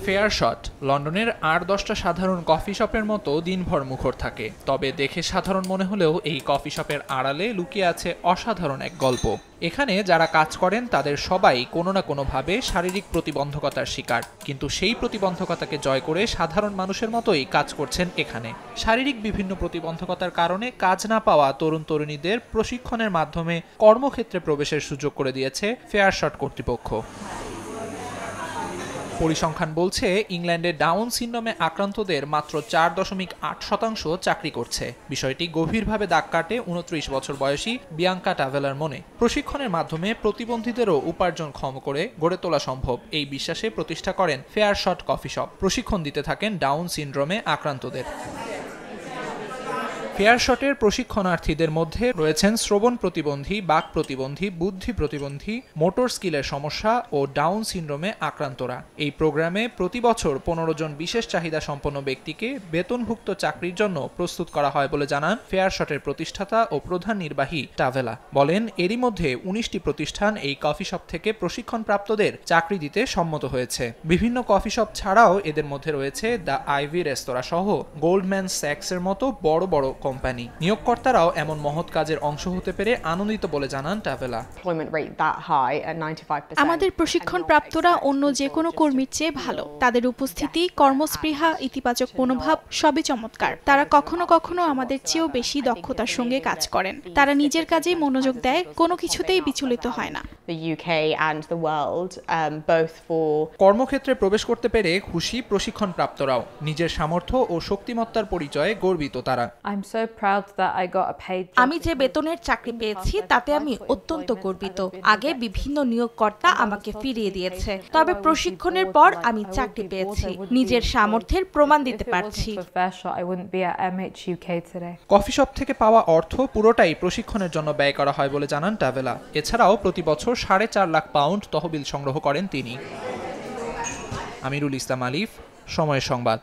Fair shot লন্ডনের ৮-১০টা সাধারণ coffee শপের মতো দিনভর মুখর থাকে, তবে দেখে সাধারণ মনে হলেও এই কফি শপের আড়ালে লুকিয়ে আছে অসাধারণ এক গল্প। এখানে যারা কাজ করেন তাদের সবাই কোনো না কোনোভাবে শারীরিক প্রতিবন্ধকতার শিকার, কিন্তু সেই প্রতিবন্ধকতাকে জয় করে সাধারণ মানুষের মতোই কাজ করছেন এখানে। শারীরিক বিভিন্ন প্রতিবন্ধকতার কারণে কাজ না পাওয়া তরুণ তরুণীদের প্রশিক্ষণের মাধ্যমে কর্মক্ষেত্রে প্রবেশের সুযোগ করে দিয়েছে ফেয়ার শট কর্তৃপক্ষ। পরিসংখ্যান বলছে ইংল্যান্ডে ডাউন সিনড্রোমে আক্রান্তদের মাত্র 4.8% চাকরি করছে। বিষয়টি গভীরভাবে দাগ কাটে 29 বছর বয়সী বিয়াঙ্কা টাভেলার মনে। প্রশিক্ষণের মাধ্যমে প্রতিবন্ধীদেরও উপার্জনক্ষম করে গড়ে তোলা সম্ভব, এই বিশ্বাসে প্রতিষ্ঠা করেন ফেয়ার শট কফি শপ। প্রশিক্ষণ দিতে থাকেন ডাউন সিনড্রোমে আক্রান্তদের। ফেয়ার শটের প্রশিক্ষণার্থীদের মধ্যে রয়েছেন শ্রবণ প্রতিবন্ধী, বাক প্রতিবন্ধী, বুদ্ধি প্রতিবন্ধী, মোটর স্কিলের সমস্যা ও ডাউন সিনড্রোমে আক্রান্তরা। এই প্রোগ্রামে প্রতি বছর 15 জন বিশেষ চাহিদা সম্পন্ন ব্যক্তিকে বেতনভুক্ত চাকরির জন্য প্রস্তুত করা হয় বলে জানান ফেয়ার শটের প্রতিষ্ঠাতা ও প্রধান নির্বাহী টাভেলা। বলেন, এরই মধ্যে 19টি প্রতিষ্ঠান এই কফি শপ থেকে প্রশিক্ষণপ্রাপ্তদের চাকরি দিতে সম্মত হয়েছে। বিভিন্ন কফি শপ ছাড়াও এদের মধ্যে রয়েছে দ্য আইভি রেস্তোরাঁ সহ গোল্ডম্যান স্যাক্সের মতো বড় বড় কোম্পানি। নিয়োগকর্তারাও এমন মহৎ কাজের অংশ হতে পেরে আনন্দিত বলে জানান টাভেলা। আমাদের প্রশিক্ষণপ্রাপ্তরা অন্য যে কোনো কর্মীর চেয়ে ভালো। তাদের উপস্থিতি, কর্মস্পৃহা, ইতিবাচক মনোভাব সবই চমৎকার। তারা কখনো কখনো আমাদের চেয়েও বেশি দক্ষতার সঙ্গে কাজ করেন। তারা নিজের কাজেই মনোযোগ দেয়, কোনো কিছুতেই বিচলিত হয় না। কর্মক্ষেত্রে প্রবেশ করতে পেরে খুশি প্রশিক্ষণপ্রাপ্তরাও। নিজের সামর্থ্য ও শক্তিমত্তার পরিচয়ে গর্বিত তারা। আমি যে বেতনের চাকরি পেয়েছি তাতে আমি অত্যন্ত গর্বিত। আগে বিভিন্ন নিয়োগকর্তা আমাকে ফিরিয়ে দিয়েছে, তবে প্রশিক্ষণের পর আমি চাকরি পেয়েছি। নিজের সামর্থ্যের প্রমাণ দিতে পারছি। কফি শপ থেকে পাওয়া অর্থ পুরোটাই প্রশিক্ষণের জন্য ব্যয় করা হয় বলে জানান টাভেলা। এছাড়াও প্রতি বছর 4.5 লাখ পাউন্ড তহবিল সংগ্রহ করেন তিনি। আমিরুল ইসলাম আলিফ, সময়ের সংবাদ।